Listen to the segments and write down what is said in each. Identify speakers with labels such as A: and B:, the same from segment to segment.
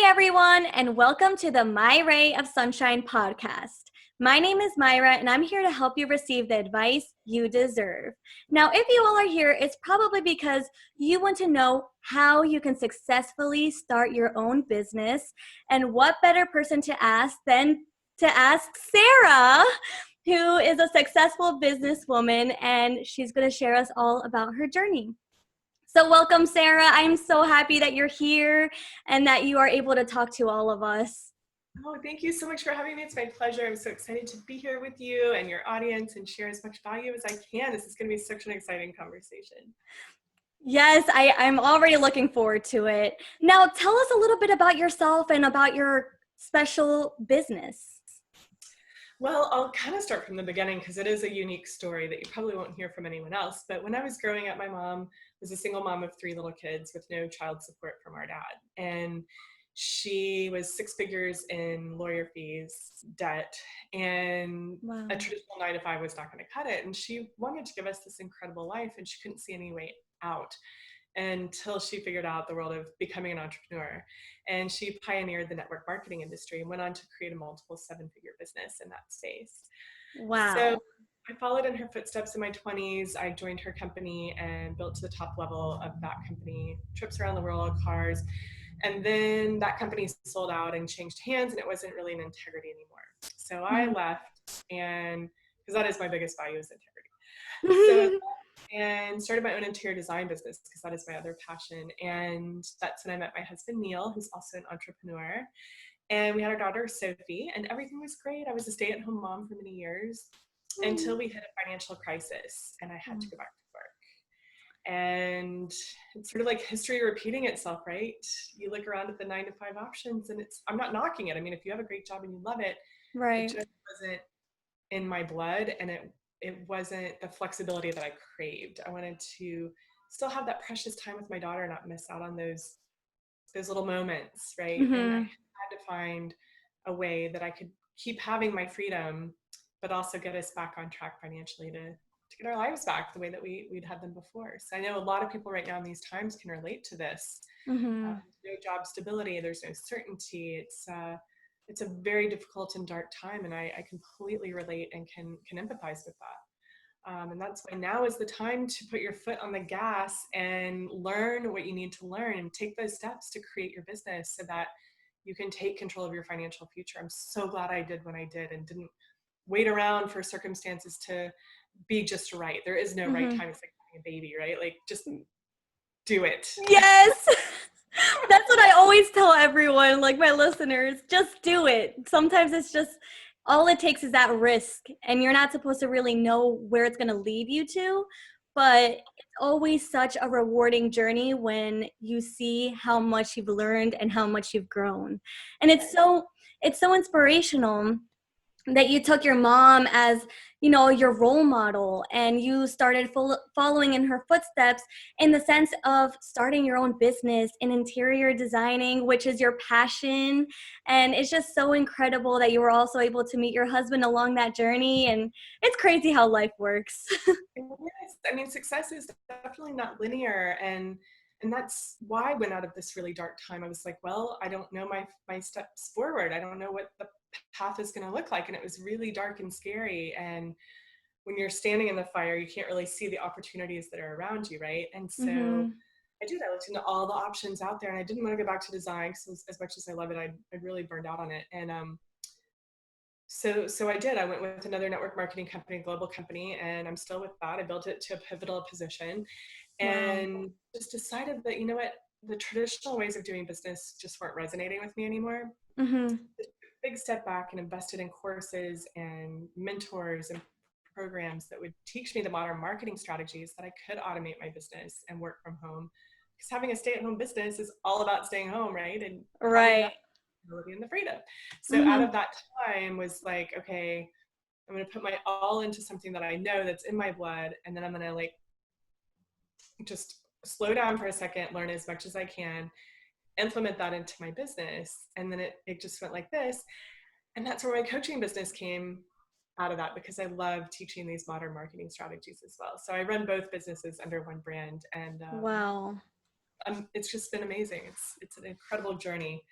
A: everyone, and welcome to the My Ray of Sunshine podcast. My name is Mayra, and I'm here to help you receive the advice you deserve. Now, if you all are here, it's probably because you want to know how you can successfully start your own business, and what better person to ask than to ask Sarah, who is a successful businesswoman, and she's going to share us all about her journey. So welcome, Sarah. I'm so happy that you're here and that you are able to talk to all of us.
B: Oh, thank you so much for having me. It's my pleasure. I'm so excited to be here with you and your audience and share as much value as I can. This is going to be such an exciting conversation.
A: Yes, I'm already looking forward to it. Now, tell us a little bit about yourself and about your special business.
B: Well, I'll kind of start from the beginning because it is a unique story that you probably won't hear from anyone else. But when I was growing up, my mom was a single mom of 3 little kids with no child support from our dad. And she was 6 figures in lawyer fees, debt, and
A: Wow.
B: a traditional 9 to 5 was not going to cut it. And she wanted to give us this incredible life, and she couldn't see any way out until she figured out the world of becoming an entrepreneur. And she pioneered the network marketing industry and went on to create a multiple 7-figure business in that space.
A: Wow.
B: So I followed in her footsteps in my 20s. I joined her company and built to the top level of that company, trips around the world, cars. And then that company sold out and changed hands, and it wasn't really an integrity anymore. So I left, and because that is my biggest value is integrity. So and started my own interior design business because that is my other passion. And that's when I met my husband, Neil, who's also an entrepreneur. And we had our daughter, Sophie, and everything was great. I was a stay-at-home mom for many years until we hit a financial crisis and I had to go back to work. And it's sort of like history repeating itself, right? You look around at the 9 to 5 options and I'm not knocking it. I mean, if you have a great job and you love it,
A: Right.
B: it just wasn't in my blood, and it wasn't the flexibility that I craved. I wanted to still have that precious time with my daughter and not miss out on those little moments, right? And I had to find a way that I could keep having my freedom, but also get us back on track financially to get our lives back the way that we'd had them before. So I know a lot of people right now in these times can relate to this. No job stability, there's no certainty. It's a very difficult and dark time, and I completely relate and can empathize with that. And that's why now is the time to put your foot on the gas and learn what you need to learn and take those steps to create your business so that you can take control of your financial future. I'm so glad I did when I did and didn't wait around for circumstances to be just right. There is no right time. It's like having a baby, right? Like, just do it.
A: Yes. That's what I always tell everyone, like my listeners, just do it. Sometimes it's just all it takes is that risk, and you're not supposed to really know where it's going to lead you to, but it's always such a rewarding journey when you see how much you've learned and how much you've grown. And it's so inspirational that you took your mom as, you know, your role model, and you started following in her footsteps in the sense of starting your own business in interior designing, which is your passion. And it's just so incredible that you were also able to meet your husband along that journey. And it's crazy how life works.
B: Yes, I mean, success is definitely not linear, and that's why I went out of this really dark time. I was like, well, I don't know my steps forward. I don't know what the path is going to look like, and it was really dark and scary. And when you're standing in the fire, you can't really see the opportunities that are around you, right? And so I looked into all the options out there, and I didn't want to go back to design because as much as I love it, I really burned out on it. And so I did. I went with another network marketing company, global company, and I'm still with that. I built it to a pivotal position and just decided that, you know what, the traditional ways of doing business just weren't resonating with me anymore. Big step back and invested in courses and mentors and programs that would teach me the modern marketing strategies that I could automate my business and work from home. Because having a stay-at-home business is all about staying home, right? And having that ability and the freedom. So out of that time was like, okay, I'm going to put my all into something that I know that's in my blood, and then I'm going to like just slow down for a second, learn as much as I can, implement that into my business. And then it just went like this. And that's where my coaching business came out of that, because I love teaching these modern marketing strategies as well. So I run both businesses under one brand, and it's just been amazing. It's an incredible journey.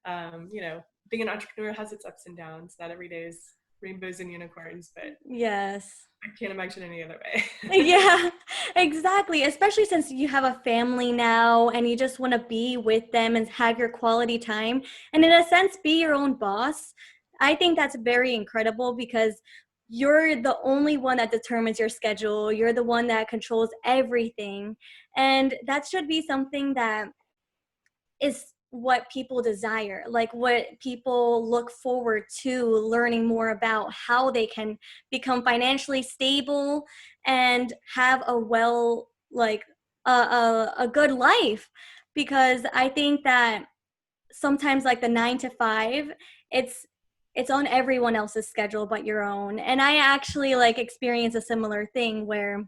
B: You know, being an entrepreneur has its ups and downs. Not every day is rainbows and unicorns, but
A: Yes.
B: I can't imagine any other way.
A: Yeah, exactly. Especially since you have a family now and you just want to be with them and have your quality time and, in a sense, be your own boss. I think that's very incredible because you're the only one that determines your schedule. You're the one that controls everything. And that should be something that is what people desire, like what people look forward to learning more about how they can become financially stable and have a well, like a good life. Because I think that sometimes like the 9 to 5, it's it's on everyone else's schedule but your own. And I actually like experience a similar thing where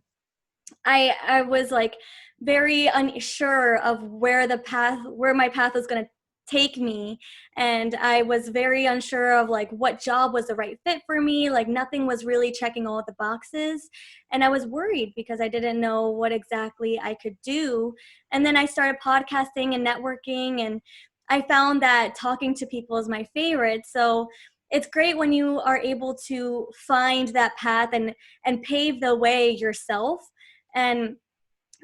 A: I was like very unsure of where my path was going to take me, and I was very unsure of like what job was the right fit for me. Like nothing was really checking all the boxes, and I was worried because I didn't know what exactly I could do. And then I started podcasting and networking, and I found that talking to people is my favorite. So it's great when you are able to find that path and pave the way yourself. And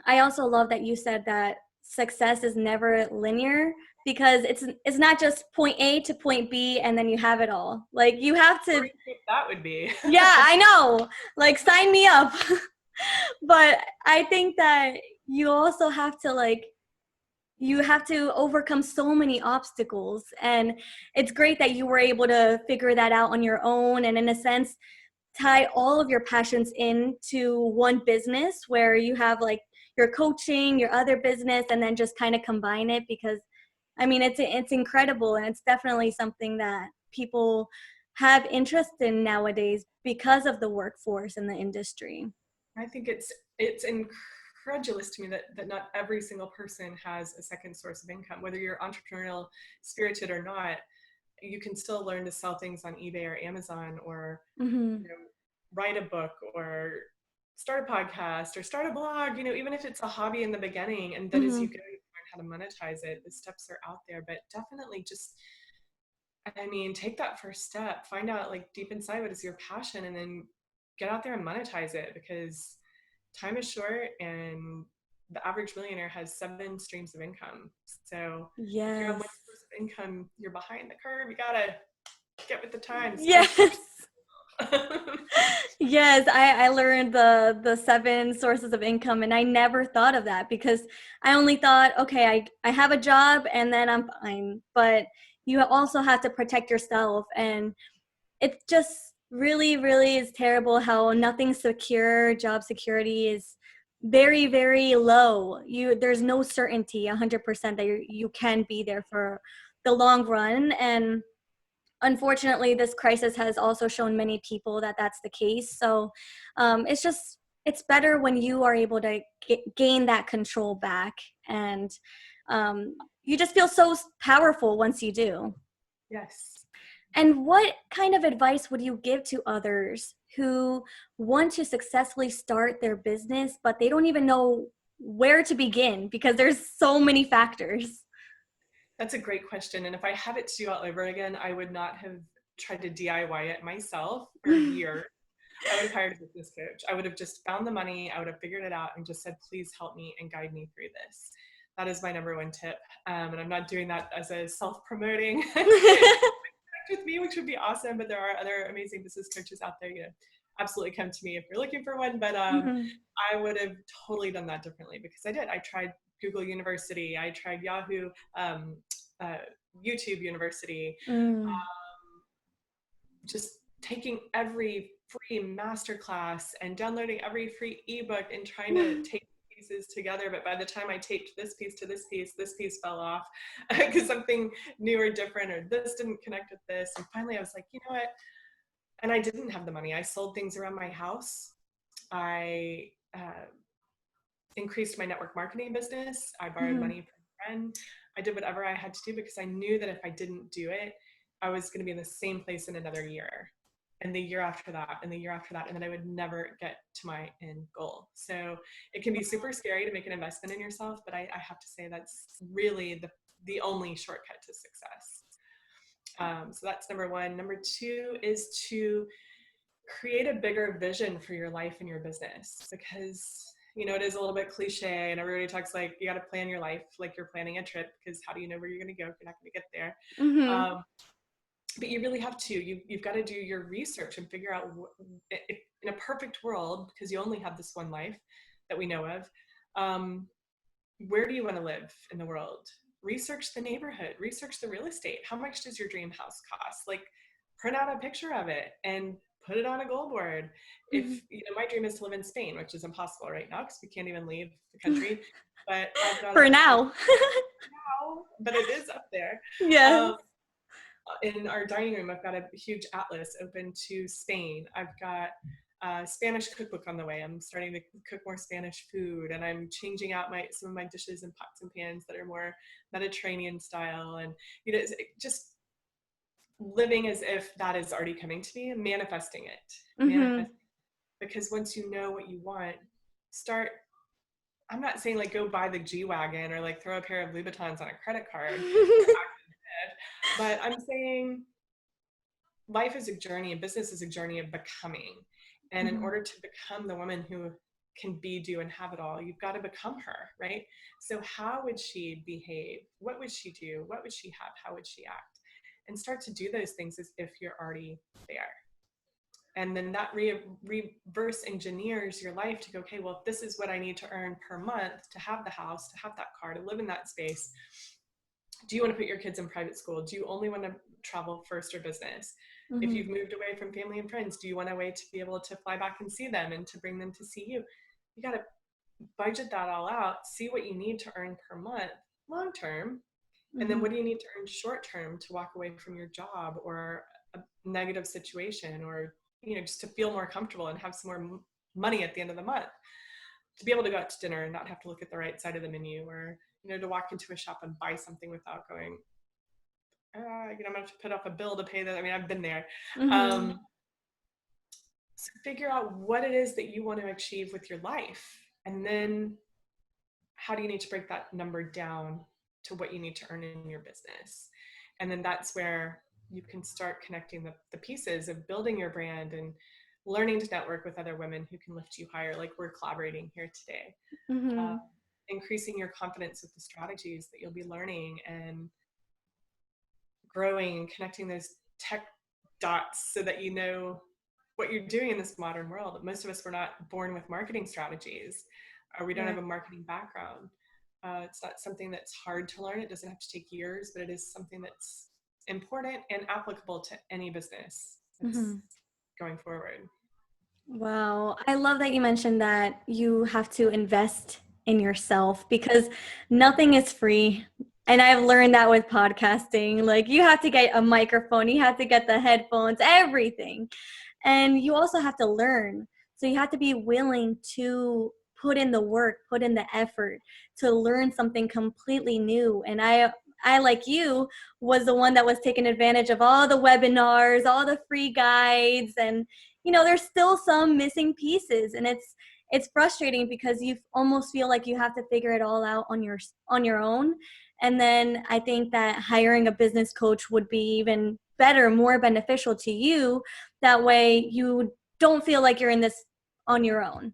A: I also love that you said that success is never linear, because it's not just point A to point B and then you have it all. Like you have
B: Where
A: to.
B: do you think that would be?
A: Yeah, I know. Like sign me up. But I think that you also have to like you have to overcome so many obstacles, and it's great that you were able to figure that out on your own, and in a sense tie all of your passions into one business where you have like your coaching, your other business, and then just kind of combine it. Because I mean it's incredible, and it's definitely something that people have interest in nowadays because of the workforce and the industry.
B: I think it's incredulous to me that not every single person has a second source of income, whether you're entrepreneurial spirited or not. You can still learn to sell things on eBay or Amazon, or
A: Hmm.
B: you know, write a book, or start a podcast, or start a blog. You know, even if it's a hobby in the beginning, and then as you
A: Hmm.
B: go, you learn how to monetize it. The steps are out there, but definitely just, I mean, take that first step, find out like deep inside what is your passion, and then get out there and monetize it, because time is short and the average millionaire has 7 streams of income. So if you're on one
A: Yes.
B: source of income, you're behind the curve. You gotta get with the times, catch up.
A: Yes. Yes, I learned the 7 sources of income, and I never thought of that because I only thought, okay, I have a job and then I'm fine. But you also have to protect yourself, and it just really, really is terrible how nothing's secure. Job security is very, very low. There's no certainty 100% that you can be there for the long run. And unfortunately, this crisis has also shown many people that that's the case. So it's better when you are able to gain that control back, and you just feel so powerful once you do.
B: Yes.
A: And what kind of advice would you give to others who want to successfully start their business, but they don't even know where to begin because there's so many factors?
B: That's a great question. And if I had it to do all over again, I would not have tried to DIY it myself for years. I would have hired a business coach. I would have just found the money. I would have figured it out and just said, please help me and guide me through this. That is my number one tip. And I'm not doing that as a self-promoting with me, which would be awesome. But there are other amazing business coaches out there. You know, absolutely come to me if you're looking for one. But
A: Mhm.
B: I would have totally done that differently, because I did. I tried Google University. I tried Yahoo, uh, YouTube University.
A: Mm.
B: Just taking every free masterclass and downloading every free ebook and trying to take pieces together. But by the time I taped this piece to this piece fell off because something new or different, or this didn't connect with this. And finally I was like, you know what? And I didn't have the money. I sold things around my house. I increased my network marketing business. I borrowed
A: Mhm.
B: money from a friend. I did whatever I had to do, because I knew that if I didn't do it, I was going to be in the same place in another year, and the year after that, and the year after that, and then I would never get to my end goal. So it can be super scary to make an investment in yourself, but I have to say that's really the only shortcut to success. So that's number one. Number two is to create a bigger vision for your life and your business, because it is a little bit cliche and everybody talks like you got to plan your life like you're planning a trip, because how do you know where you're going to go if you're not going to get there?
A: Mm-hmm.
B: But you really have to. You've got to do your research and figure out if, in a perfect world, because you only have this one life that we know of, where do you want to live in the world? Research the neighborhood, research the real estate. How much does your dream house cost? Like, print out a picture of it and put it on a goal board.
A: Mm-hmm.
B: If my dream is to live in Spain, which is impossible right now because we can't even leave the country, but I've got
A: For
B: a
A: now.
B: now, but it is up there.
A: Yes.
B: In our dining room, I've got a huge atlas open to Spain. I've got a Spanish cookbook on the way. I'm starting to cook more Spanish food, and I'm changing out some of my dishes and pots and pans that are more Mediterranean style, and just living as if that is already coming to me and manifesting it.
A: Mm-hmm.
B: Because once you know what you want, start. I'm not saying like go buy the G-Wagon or like throw a pair of Louboutins on a credit card, but I'm saying life is a journey and business is a journey of becoming. And in
A: Mm-hmm.
B: order to become the woman who can be, do, and have it all, you've got to become her, right? So how would she behave? What would she do? What would she have? How would she act? And start to do those things as if you're already there. And then that reverse engineers your life to go, okay, well, if this is what I need to earn per month to have the house, to have that car, to live in that space, do you want to put your kids in private school? Do you only want to travel first or business?
A: Mm-hmm.
B: If you've moved away from family and friends, do you want a way to be able to fly back and see them and to bring them to see you? You got to budget that all out, see what you need to earn per month long term, and then what do you need to earn short term to walk away from your job or a negative situation, or just to feel more comfortable and have some more money at the end of the month, to be able to go out to dinner and not have to look at the right side of the menu, or to walk into a shop and buy something without going, I'm gonna have to put up a bill to pay that. I mean, I've been there.
A: Mm-hmm.
B: So figure out what it is that you want to achieve with your life, and then how do you need to break that number down to what you need to earn in your business. And then that's where you can start connecting the pieces of building your brand and learning to network with other women who can lift you higher, like we're collaborating here today.
A: Mm-hmm.
B: Increasing your confidence with the strategies that you'll be learning, and growing and connecting those tech dots so that you know what you're doing in this modern world. Most of us were not born with marketing strategies, or we don't have a marketing background. It's not something that's hard to learn. It doesn't have to take years, but it is something that's important and applicable to any business that's
A: Mm-hmm.
B: going forward.
A: Wow. I love that you mentioned that you have to invest in yourself, because nothing is free. And I've learned that with podcasting. Like, you have to get a microphone, you have to get the headphones, everything. And you also have to learn. So you have to be willing to put in the work, put in the effort to learn something completely new. And I like you was the one that was taking advantage of all the webinars, all the free guides, and there's still some missing pieces, and it's frustrating because you almost feel like you have to figure it all out on your own. And then I think that hiring a business coach would be even better, more beneficial to you. That way you don't feel like you're in this on your own.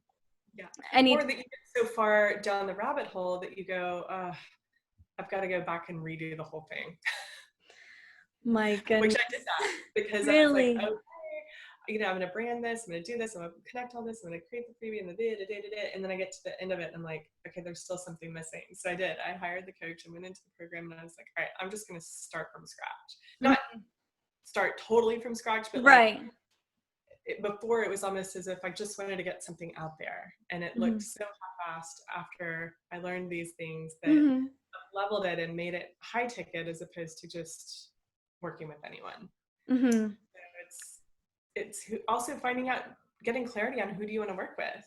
B: Yeah.
A: I
B: Or
A: need
B: that you get so far down the rabbit hole that you go, I've got to go back and redo the whole thing.
A: My
B: Which
A: goodness.
B: I did that because I was like,
A: Really?
B: okay, I'm going to brand this, I'm going to do this, I'm going to connect all this, I'm going to create the freebie and the and then I get to the end of it and I'm like, okay, there's still something missing. So I hired the coach and went into the program, and I was like, all right, I'm just going to start from scratch. Not start totally from scratch, but
A: Right.
B: before it was almost as if I just wanted to get something out there, and it looked so half-assed after I learned these things that leveled it and made it high ticket as opposed to just working with anyone. So it's also finding out, getting clarity on who do you want to work with,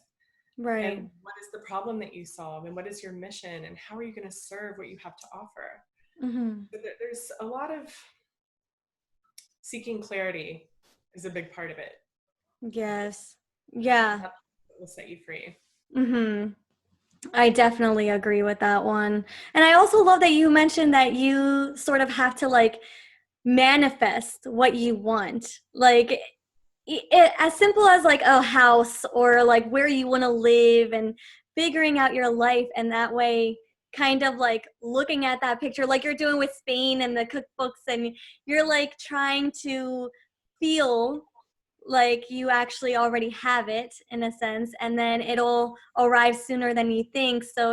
A: Right.
B: and what is the problem that you solve, and what is your mission, and how are you going to serve what you have to offer. So there's a lot of seeking clarity is a big part of it.
A: Yes. Yeah.
B: That will set you free.
A: I definitely agree with that one. And I also love that you mentioned that you sort of have to, like, manifest what you want. Like as simple as like a house or like where you want to live and figuring out your life, and that way kind of like looking at that picture like you're doing with Spain and the cookbooks, and you're like trying to feel like you actually already have it in a sense, and then it'll arrive sooner than you think. So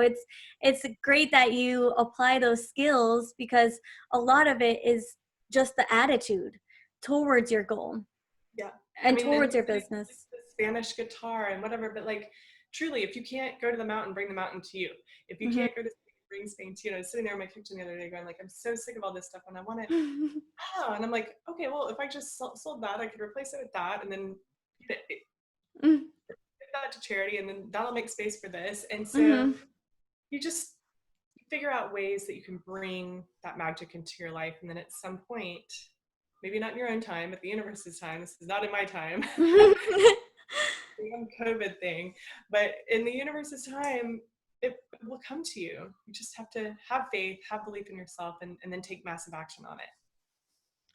A: it's great that you apply those skills, because a lot of it is just the attitude towards your goal
B: Yeah. I
A: and
B: mean, and
A: towards your
B: like
A: business.
B: the Spanish guitar and whatever, but like truly, if you can't go to the mountain, bring the mountain to you. If you
A: Hmm.
B: can't go to Spain, bring Spain to you. And I was sitting there in my kitchen the other day going like, I'm so sick of all this stuff and I want it. Oh, and I'm like, okay, well, if I just sold that, I could replace it with that and then give that to charity and then that'll make space for this. And so
A: Hmm.
B: you just figure out ways that you can bring that magic into your life. And then at some point, maybe not in your own time, but the universe's time, this is not in my time, the one COVID thing, but in the universe's time, it will come to you. You just have to have faith, have belief in yourself, and then take massive action on it.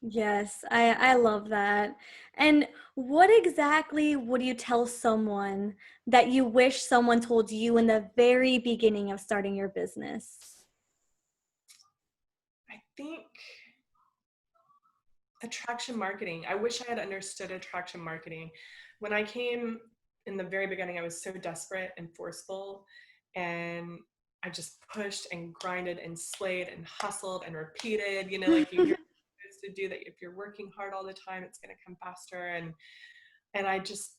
A: Yes, I love that. And what exactly would you tell someone that you wish someone told you in the very beginning of starting your business?
B: I think attraction marketing. I wish I had understood attraction marketing. When I came in the very beginning, I was so desperate and forceful, and I just pushed and grinded and slayed and hustled and repeated, like you hear to do that if you're working hard all the time, it's going to come faster. And I just,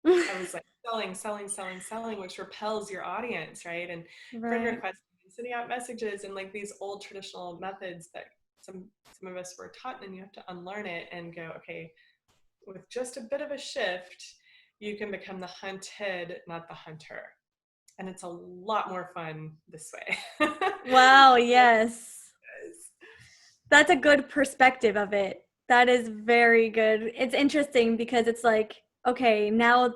B: I was like selling, selling, selling, selling, which repels your audience, right? And friend
A: Right.
B: requests, and sending out messages, and like these old traditional methods that some of us were taught, and you have to unlearn it and go, okay, with just a bit of a shift, you can become the hunted, not the hunter. And it's a lot more fun this way.
A: Wow, yes. That's a good perspective of it. That is very good. It's interesting because it's like, okay, now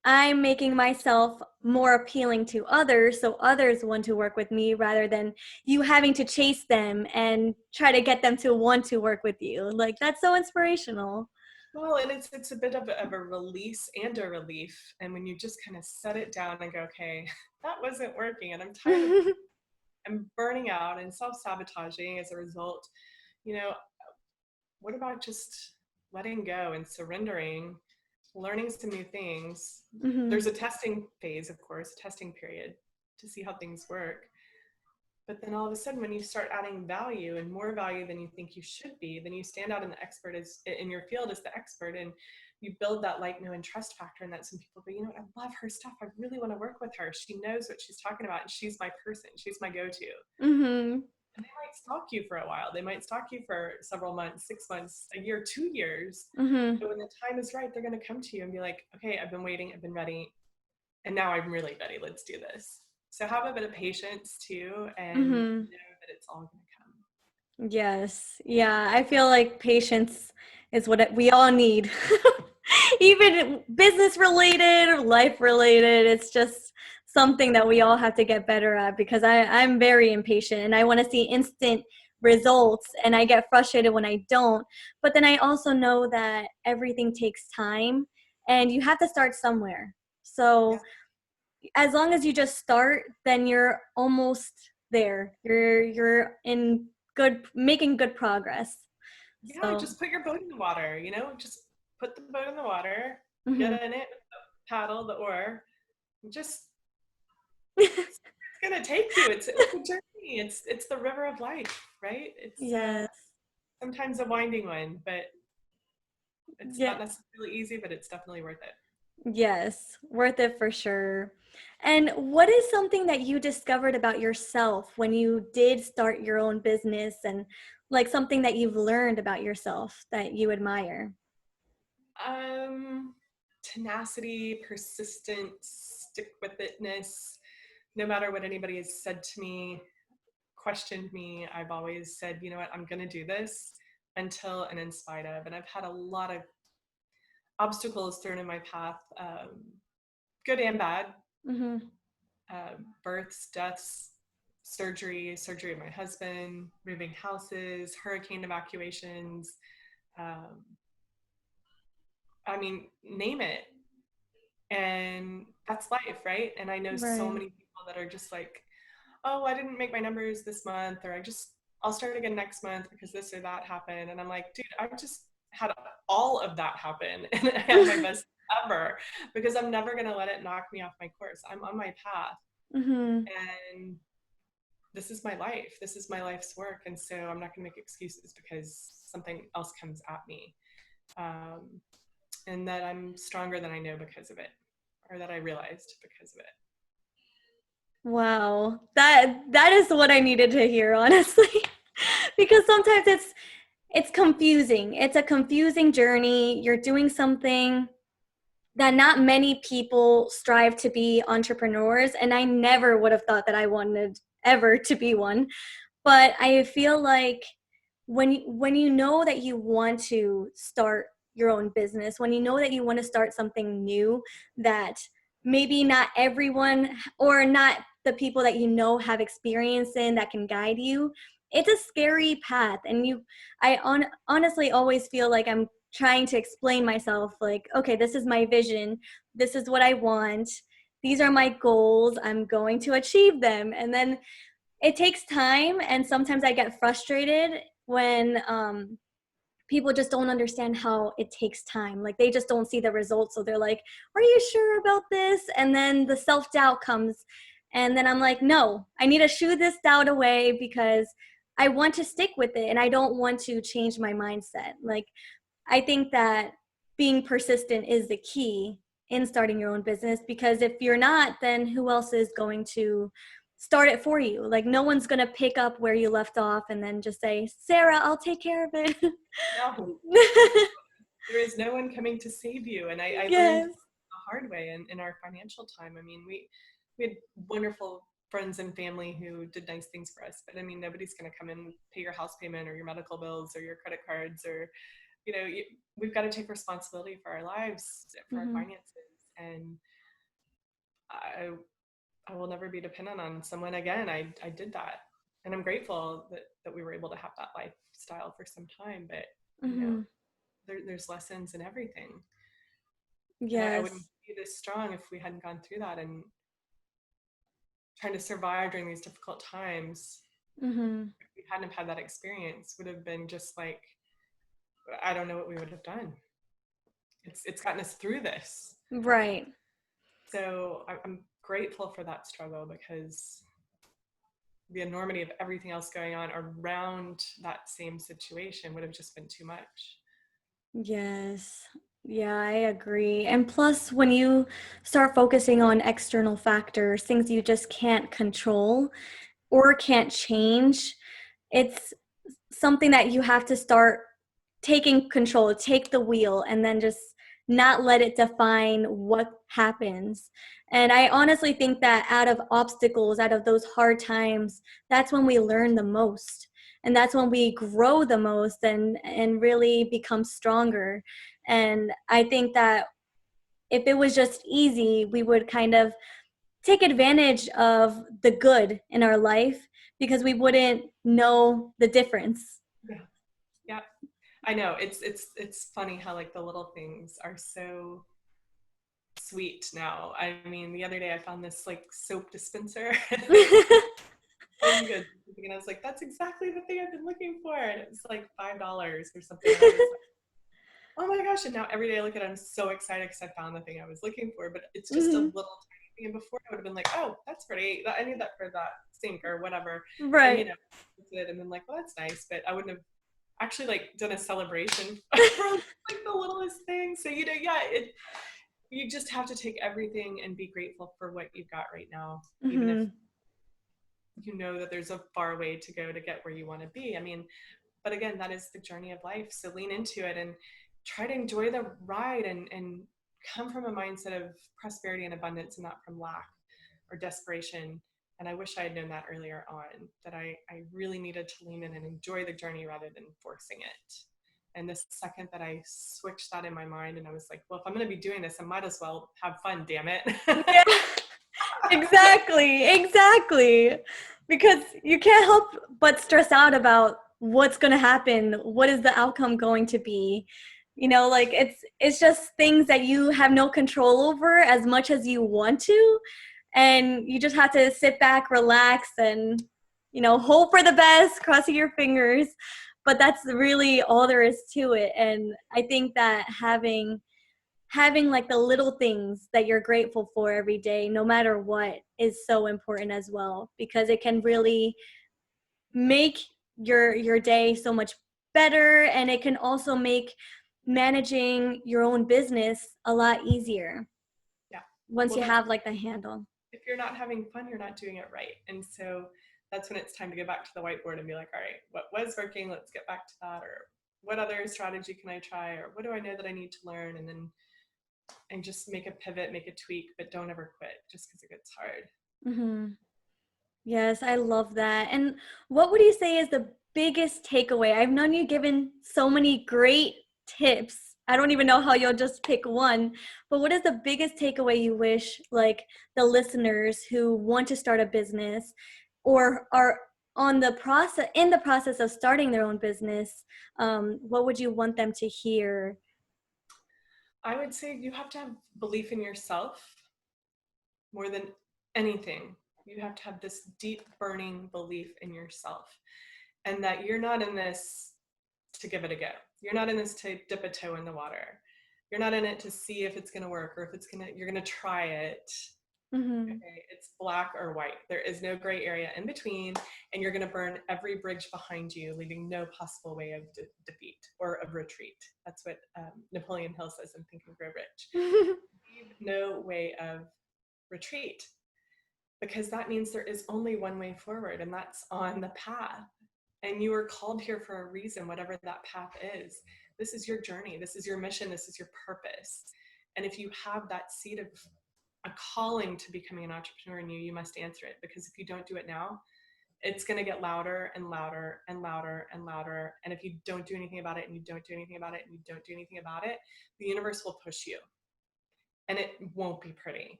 A: I'm making myself more appealing to others, so others want to work with me rather than you having to chase them and try to get them to want to work with you. Like, that's so inspirational.
B: Well, and it's a bit of a release and a relief. And when you just kind of set it down and go, okay, that wasn't working, and I'm tired of I'm burning out and self-sabotaging as a result, you know, what about just letting go and surrendering, learning some new things?
A: Hmm.
B: There's a testing phase, of course, testing period to see how things work. But then all of a sudden, when you start adding value and more value than you think you should be, then you stand out in the expert as in your field as the expert, and you build that like, know, and trust factor. And that some people go, I love her stuff. I really want to work with her. She knows what she's talking about, and she's my person. She's my go-to.
A: Hmm.
B: And they might stalk you for a while. They might stalk you for several months, 6 months, a year, 2 years.
A: Hmm.
B: But when the time is right, they're going to come to you and be like, okay, I've been waiting, I've been ready, and now I'm really ready. Let's do this. So have a bit of patience too, and
A: Hmm.
B: know that it's all going to come.
A: Yes. Yeah. I feel like patience is what we all need. Even business related, life related, it's just something that we all have to get better at, because I'm very impatient and I want to see instant results, and I get frustrated when I don't. But then I also know that everything takes time and you have to start somewhere.
B: Yeah.
A: So as long as you just start, then you're almost there. You're in good, making good progress.
B: Yeah.
A: So,
B: Just put your boat in the water, just put the boat in the water, get
A: mhm.
B: in it, paddle, the oar, just, it's going to take you. It's a journey. It's the river of life, right? It's
A: Yes.
B: sometimes a winding one, but it's
A: Yeah.
B: not necessarily easy, but it's definitely worth it.
A: Yes. Worth it for sure. And what is something that you discovered about yourself when you did start your own business, and like something that you've learned about yourself that you admire?
B: Um, tenacity, persistence, stick with itness. No matter what anybody has said to me, questioned me, I've always said, you know what, I'm going to do this until and in spite of. And I've had a lot of obstacles thrown in my path, good and bad,
A: Hmm.
B: births, deaths, surgery of my husband, moving houses, hurricane evacuations. Um, I mean, name it. And that's life, right? And I know so
A: Right.
B: many people that are just like, oh, I didn't make my numbers this month, or I'll start again next month because this or that happened. And I'm like, dude, I just had all of that happen and I had my best ever because I'm never going to let it knock me off my course. I'm on my path
A: Mm-hmm.
B: and this is my life. This is my life's work. And so I'm not going to make excuses because something else comes at me. Um, and that I'm stronger than I know because of it, or that I realized because of it.
A: Wow. That is what I needed to hear, honestly. Because sometimes it's confusing. It's a confusing journey. You're doing something that not many people strive to be entrepreneurs, and I never would have thought that I wanted ever to be one. But I feel like when you know that you want to start your own business, when you know that you want to start something new that maybe not everyone or not the people that you know have experience in that can guide you, it's a scary path. And honestly always feel like I'm trying to explain myself, like, okay, this is my vision, this is what I want, these are my goals, I'm going to achieve them. And then it takes time, and sometimes I get frustrated when people just don't understand how it takes time. Like, they just don't see the results, so they're like, are you sure about this? And then the self-doubt comes, and then I'm like, no, I need to shoo this doubt away because I want to stick with it and I don't want to change my mindset. Like, I think that being persistent is the key in starting your own business, because if you're not, then who else is going to start it for you? Like, no one's going to pick up where you left off and then just say, Sarah, I'll take care of it.
B: No, there is no one coming to save you. And I learned
A: Yes.
B: the hard way in our financial time. I mean, we had wonderful friends and family who did nice things for us, but I mean, nobody's going to come and pay your house payment or your medical bills or your credit cards, or, you know, we've got to take responsibility for our lives, for our
A: Mm-hmm.
B: finances. And I, I will never be dependent on someone again. I did that. And I'm grateful that we were able to have that lifestyle for some time, but you know,
A: Mm-hmm.
B: there's lessons in everything. And I wouldn't
A: Yes.
B: be this strong if we hadn't gone through that, and trying to survive during these difficult times.
A: Mm-hmm.
B: If we hadn't have had that experience, would have been just like, I don't know what we would have done. It's gotten us through this.
A: Right.
B: So I'm grateful for that struggle because the enormity of everything else going on around that same situation would have just been too much.
A: Yes. Yeah, I agree. And plus, when you start focusing on external factors, things you just can't control or can't change, it's something that you have to start taking control, take the wheel, and then just not let it define what happens. And I honestly think that out of obstacles, out of those hard times, that's when we learn the most. And that's when we grow the most and really become stronger. And I think that if it was just easy, we would kind of take advantage of the good in our life because we wouldn't know the difference.
B: Yeah. Yeah. I know. It's funny how like the little things are so sweet now. I mean, the other day I found this like soap dispenser. Home Goods, and I was like, that's exactly the thing I've been looking for. And it was like $5 or something. And I was like, oh my gosh. And now every day I look at it, I'm so excited because I found the thing I was looking for. But it's just a
A: Mhm.
B: little tiny thing. And before I would have been like, oh, that's pretty. I need that for that sink or whatever. And you
A: Right.
B: know, and then like, well, that's nice. But I wouldn't have actually like done a celebration for like the littlest thing. So you know, yeah, you just have to take everything and be grateful for what you've got right now, even if
A: Mhm.
B: you know that there's a far way to go to get where you want to be. I mean, but again, that is the journey of life. So lean into it and try to enjoy the ride, and come from a mindset of prosperity and abundance and not from lack or desperation. And I wish I had known that earlier on, that I really needed to lean in and enjoy the journey rather than forcing it. And the second that I switched that in my mind and I was like, well, if I'm going to be doing this, I might as well have fun, damn it.
A: Yeah. Exactly. Exactly. because you can't help but stress out about what's going to happen, what is the outcome going to be. Like it's just things that you have no control over as much as you want to, and you just have to sit back, relax, and hope for the best, crossing your fingers. But that's really all there is to it. And I think that having like the little things that you're grateful for every day, no matter what, is so important as well, because it can really make your day so much better, and it can also make managing your own business a lot easier
B: Yeah.
A: once
B: Well,
A: you
B: that's,
A: have like the handle.
B: if you're not having fun, you're not doing it right. And so that's when it's time to go back to the whiteboard and be like, all right, what was working? Let's get back to that. Or what other strategy can I try? Or what do I know that I need to learn? And just make a pivot, make a tweak, but don't ever quit just because it gets hard.
A: Hmm. Yes, I love that. And what would you say is the biggest takeaway? I've known you given so many great tips. I don't even know how you'll just pick one, but what is the biggest takeaway you wish like the listeners who want to start a business or are in the process of starting their own business, what would you want them to hear?
B: I would say you have to have belief in yourself more than anything. You have to have this deep burning belief in yourself, and that you're not in this to give it a go. You're not in this to dip a toe in the water. You're not in it to see if it's going to work or if you're going to try it.
A: Mm-hmm.
B: Okay, it's black or white. There is no gray area in between, and you're going to burn every bridge behind you, leaving no possible way of defeat or of retreat. That's what Napoleon Hill says in Think and Grow Rich. Leave no way of retreat, because that means there is only one way forward, and that's on the path. And you are called here for a reason, whatever that path is. This is your journey. This is your mission. This is your purpose. And if you have that seed of a calling to becoming an entrepreneur in you, you must answer it. Because if you don't do it now, it's going to get louder and louder and louder and louder. And if you don't do anything about it, and you don't do anything about it, and you don't do anything about it, the universe will push you. And it won't be pretty.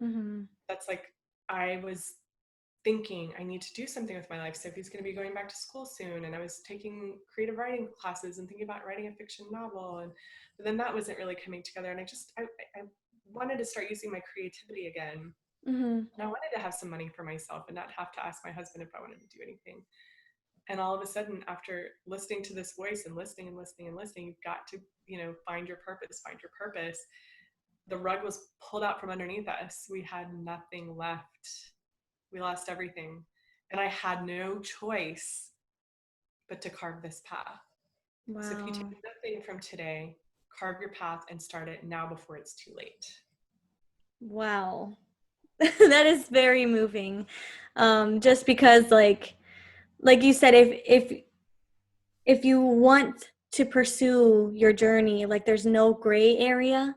A: Mm-hmm.
B: That's like, I was thinking I need to do something with my life. Sophie's going to be going back to school soon, and I was taking creative writing classes and thinking about writing a fiction novel, and but then that wasn't really coming together. And I wanted to start using my creativity again,
A: Mm-hmm.
B: and I wanted to have some money for myself and not have to ask my husband if I wanted to do anything. And all of a sudden, after listening to this voice and listening and listening and listening, you've got to, find your purpose, find your purpose. The rug was pulled out from underneath us. We had nothing left. We lost everything. And I had no choice but to carve this path. So if you take
A: Wow.
B: nothing from today, carve your path and start it now before it's too late.
A: Wow. That is very moving. Just because like you said, if you want to pursue your journey, like there's no gray area,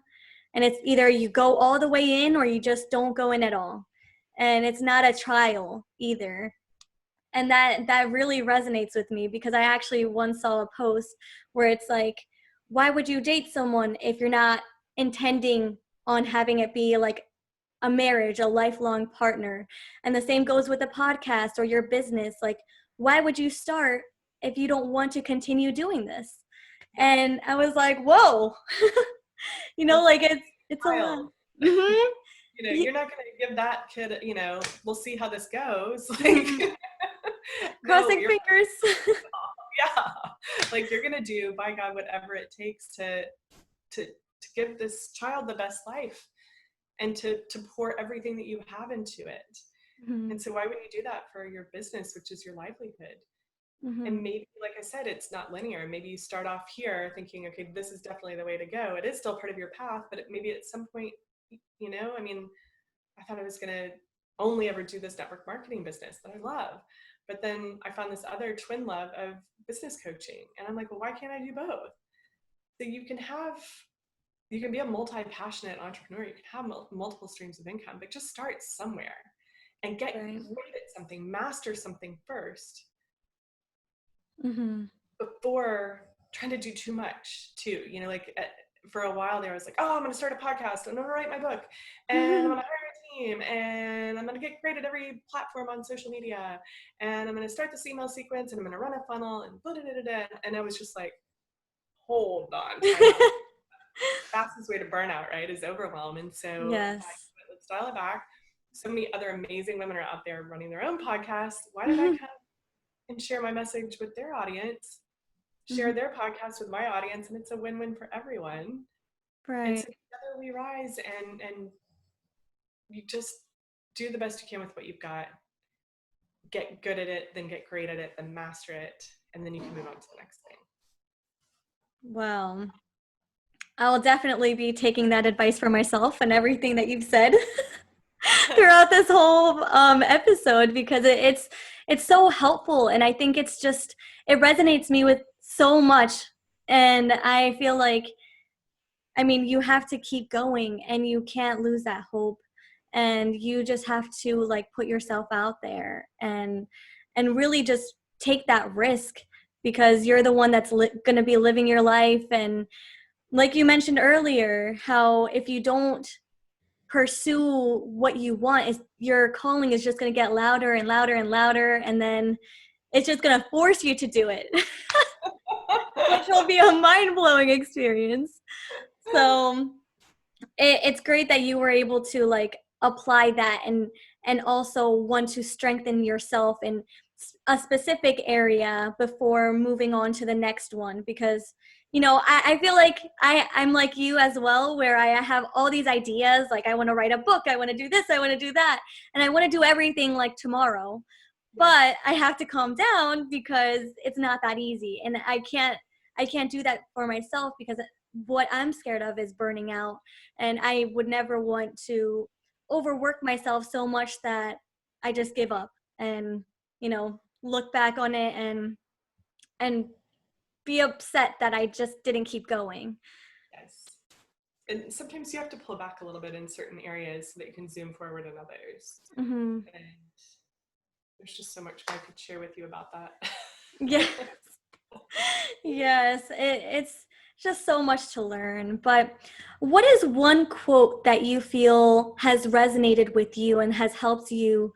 A: and it's either you go all the way in or you just don't go in at all. And it's not a trial either. And that really resonates with me, because I actually once saw a post where it's like, why would you date someone if you're not intending on having it be like a marriage, a lifelong partner? And the same goes with a podcast or your business. Like, why would you start if you don't want to continue doing this?
B: Yeah.
A: And I was like, whoa.
B: That's
A: Like it's a lot.
B: wild.
A: Mm-hmm.
B: You're not going to give that kid, we'll see how this goes.
A: Mm-hmm.
B: Like, no,
A: Crossing fingers.
B: yeah, like you're going to do, by God, whatever it takes to give this child the best life, and to pour everything that you have into it.
A: Mm-hmm.
B: And so why would you do that for your business, which is your livelihood?
A: Mm-hmm.
B: And maybe, like I said, it's not linear. Maybe you start off here thinking, okay, this is definitely the way to go. It is still part of your path, but maybe at some point, I mean, I thought I was going to only ever do this network marketing business that I love. But then I found this other twin love of business coaching. And I'm like, well, why can't I do both? So you can be a multi-passionate entrepreneur. You can have multiple streams of income, but just start somewhere and get
A: Right.
B: great at something, master something first
A: Mm-hmm.
B: before trying to do too much too. For a while there, I was like, oh, I'm going to start a podcast. I'm going to write my book, and I'm going to hire a team, and I'm going to get great at every platform on social media, and I'm going to start this email sequence, and I'm going to run a funnel, and blah, blah, blah, blah. And I was just like, hold on, time out. Fastest way to burnout, right, is overwhelm. And so I thought,
A: Yes.
B: let's dial it back. So many other amazing women are out there running their own podcasts. Why don't I come and share my message with their audience, share their podcast with my audience, and it's a win-win for everyone. And so
A: Right.
B: together we rise, and you just do the best you can with what you've got. Get good at it, then get great at it, then master it, and then you can move on to the next thing.
A: Well, I'll definitely be taking that advice for myself and everything that you've said throughout this whole episode, because it's so helpful, and I think it resonates me with so much, and I feel like, I mean, you have to keep going and you can't lose that hope, and you just have to like put yourself out there and really just take that risk, because you're the one that's going to be living your life. And like you mentioned earlier, how if you don't pursue what you want, is your calling is just going to get louder and louder and louder, and then it's just going to force you to do it, which will be a mind-blowing experience. So it's great that you were able to like apply that, and also want to strengthen yourself in a specific area before moving on to the next one, because I feel like I'm like you as well, where I have all these ideas, like I want to write a book, I want to do this, I want to do that, and I want to do everything like tomorrow.
B: Yes.
A: But I have to calm down, because it's not that easy, and I can't do that for myself, because what I'm scared of is burning out, and I would never want to overwork myself so much that I just give up and look back on it and be upset that I just didn't keep going.
B: Yes. And sometimes you have to pull back a little bit in certain areas so that you can zoom forward in others.
A: Mm-hmm.
B: And there's just so much I could share with you about that.
A: Yeah. Yes, it's just so much to learn. But what is one quote that you feel has resonated with you and has helped you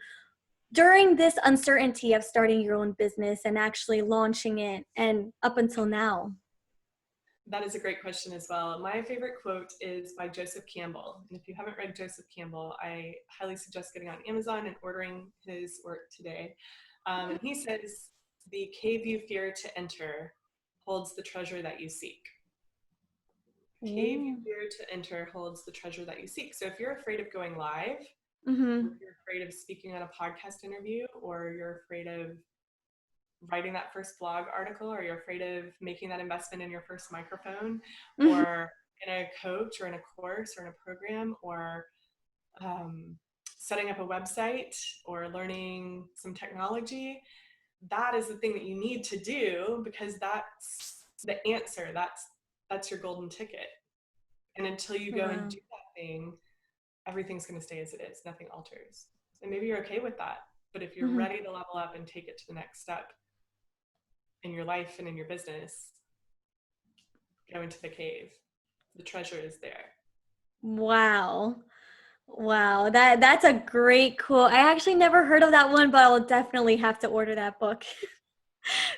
A: during this uncertainty of starting your own business and actually launching it and up until now?
B: That is a great question as well. My favorite quote is by Joseph Campbell. And if you haven't read Joseph Campbell, I highly suggest getting on Amazon and ordering his work today. And he says, "The cave you fear to enter holds the treasure that you seek." Cave you
A: Mm.
B: fear to enter holds the treasure that you seek. So if you're afraid of going live, or
A: Mm-hmm.
B: if you're afraid of speaking on a podcast interview, or you're afraid of writing that first blog article, or you're afraid of making that investment in your first microphone,
A: Mm-hmm.
B: or in a coach, or in a course, or in a program, or setting up a website, or learning some technology, that is the thing that you need to do, because that's the answer. That's your golden ticket. And until you go and
A: Wow.
B: do that thing, everything's going to stay as it is. Nothing alters. And maybe you're okay with that. But if you're
A: Mm-hmm.
B: ready to level up and take it to the next step in your life and in your business, go into the cave. The treasure is there.
A: Wow. Wow. That's a great quote. I actually never heard of that one, but I'll definitely have to order that book.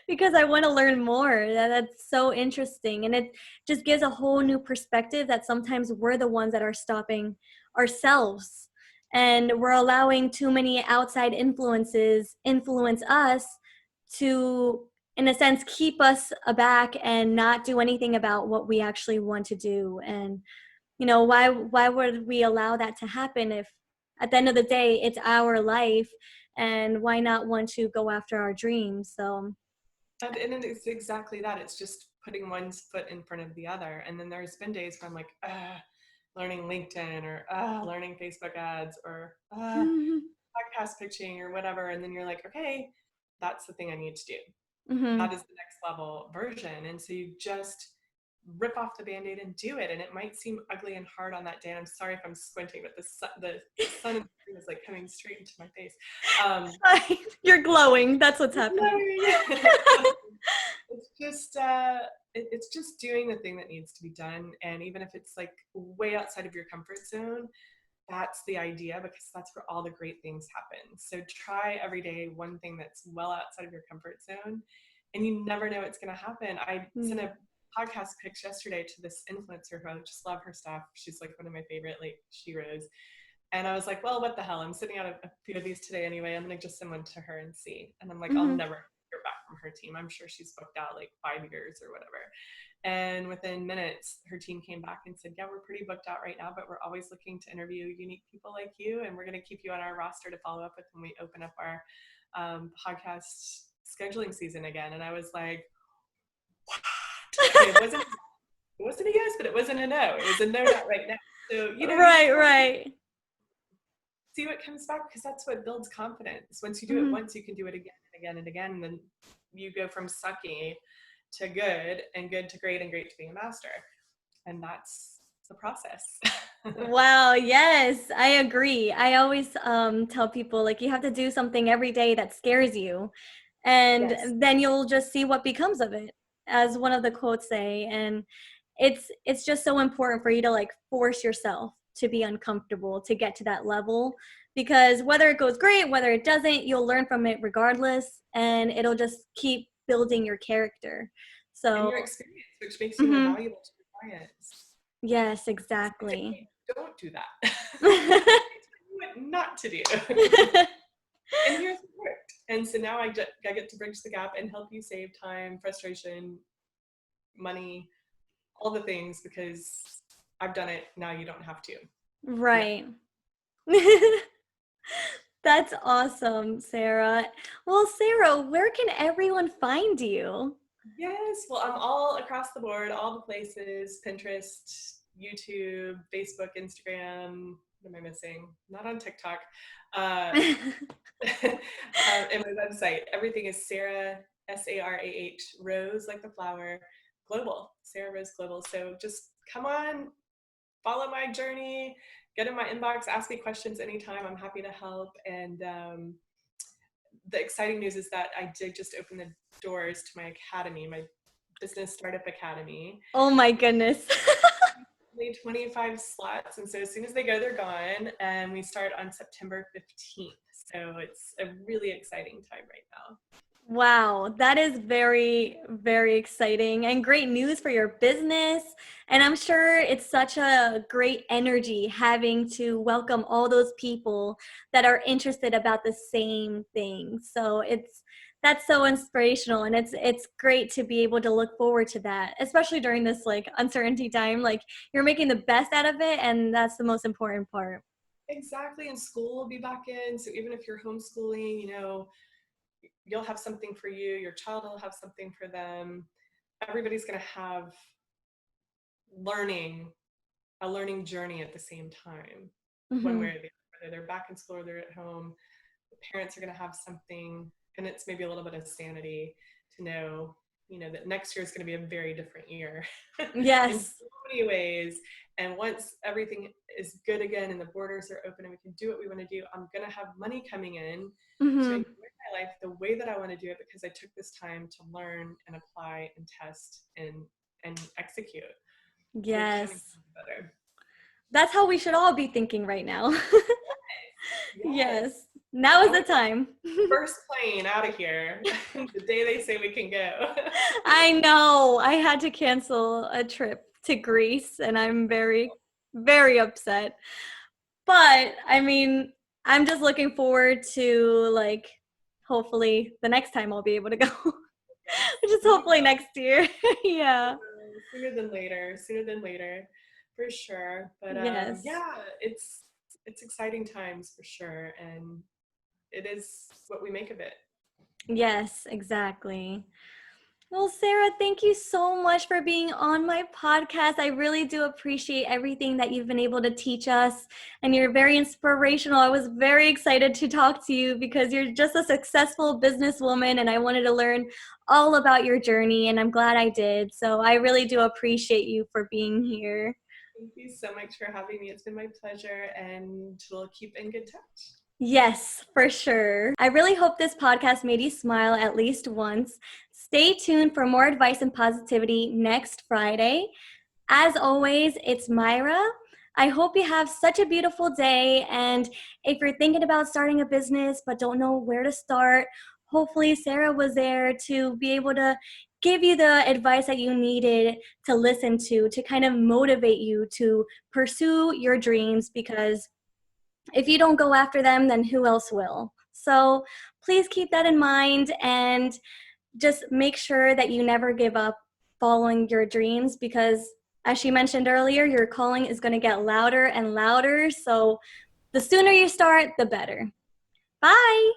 A: Because I want to learn more. That's so interesting. And it just gives a whole new perspective that sometimes we're the ones that are stopping ourselves. And we're allowing too many outside influences influence us to, in a sense, keep us aback and not do anything about what we actually want to do. And, why would we allow that to happen if at the end of the day, it's our life, and why not want to go after our dreams? So,
B: And it's exactly that. It's just putting one foot in front of the other. And then there's been days where I'm like, learning LinkedIn, or learning Facebook ads, or podcast pitching, or whatever. And then you're like, okay, that's the thing I need to do.
A: mm-hmm.
B: That is the next level version. And so you just rip off the band-aid and do it. And it might seem ugly and hard on that day. And I'm sorry if I'm squinting, but the sun is like coming straight into my face.
A: You're glowing. That's what's happening.
B: It's just it's just doing the thing that needs to be done. And even if it's like way outside of your comfort zone, that's the idea, because that's where all the great things happen. So try every day one thing that's well outside of your comfort zone, and you never know what's going to happen. I sent a podcast pitch yesterday to this influencer who I just love her stuff. She's like one of my favorite, like sheroes. And I was like, well, what the hell? I'm sending out a few of these today anyway. I'm going to just send one to her and see. And I'm like, I'll never hear back from her team. I'm sure she's booked out like 5 years or whatever. And within minutes, her team came back and said, yeah, we're pretty booked out right now, but we're always looking to interview unique people like you. And we're going to keep you on our roster to follow up with when we open up our podcast scheduling season again. And I was like, what? It wasn't a yes, but it wasn't a no. It was a no, not right now. So,
A: right.
B: See what comes back, because that's what builds confidence. Once you do it once, you can do it again and again and again. And then you go from sucky to good, and good to great, and great to being a master. And that's the process.
A: Wow, yes, I agree. I always tell people, like, you have to do something every day that scares you, and then you'll just see what becomes of it, as one of the quotes say. And it's just so important for you to like force yourself to be uncomfortable to get to that level, because whether it goes great, whether it doesn't, you'll learn from it regardless, and it'll just keep building your character. So
B: and your experience, which makes you more valuable to your clients.
A: Yes, exactly.
B: Don't do that. What not to do. And here's what worked. And so now I get to bridge the gap and help you save time, frustration, money, all the things, because I've done it. Now you don't have to.
A: Right. That's awesome, Sarah. Well, Sarah, where can everyone find you?
B: Yes, well, I'm all across the board, all the places: Pinterest, YouTube, Facebook, Instagram. What am I missing? Not on TikTok. And my website, everything is Sarah, Sarah, Rose, like the flower, Global, Sarah Rose Global. So just come on, follow my journey, get in my inbox, ask me questions anytime. I'm happy to help. And the exciting news is that I did just open the doors to my academy, my business startup academy.
A: Oh my goodness.
B: Only 25 slots, and so as soon as they go, they're gone, and we start on September 15th. So it's a really exciting time right now.
A: Wow, that is very, very exciting and great news for your business. And I'm sure it's such a great energy having to welcome all those people that are interested about the same thing. So that's so inspirational, and it's great to be able to look forward to that, especially during this like uncertainty time. Like, you're making the best out of it, and that's the most important part.
B: Exactly, and school will be back in. So even if you're homeschooling, you'll have something for you, your child will have something for them. Everybody's going to have a learning journey at the same time, one way or the other. Whether they're back in school or they're at home, the parents are going to have something, and it's maybe a little bit of sanity to know, that next year is going to be a very different year.
A: Yes.
B: In so many ways. And once everything is good again and the borders are open and we can do what we want to do, I'm going to have money coming in to enjoy my life the way that I want to do it, because I took this time to learn and apply and test and execute.
A: Yes. That's how we should all be thinking right now. Yes. Now is the time.
B: First plane out of here. The day they say we can go.
A: I know. I had to cancel a trip to Greece, and I'm very, very upset. But I mean, I'm just looking forward to, like, hopefully the next time I'll be able to go. Which is hopefully next year. Yeah.
B: Sooner than later, for sure. But
A: yes.
B: Yeah, it's exciting times for sure, and it is what we make of it.
A: Yes, exactly. Well, Sarah, thank you so much for being on my podcast. I really do appreciate everything that you've been able to teach us, and you're very inspirational. I was very excited to talk to you because you're just a successful businesswoman, and I wanted to learn all about your journey, and I'm glad I did. So I really do appreciate you for being here.
B: Thank you so much for having me. It's been my pleasure, and we'll keep in good touch.
A: Yes, for sure. I really hope this podcast made you smile at least once. Stay tuned for more advice and positivity next Friday. As always, it's Mayra. I hope you have such a beautiful day. And if you're thinking about starting a business but don't know where to start, hopefully Sarah was there to be able to give you the advice that you needed to listen to kind of motivate you to pursue your dreams, because if you don't go after them, then who else will? So please keep that in mind and just make sure that you never give up following your dreams, because as she mentioned earlier, your calling is going to get louder and louder. So the sooner you start, the better. Bye.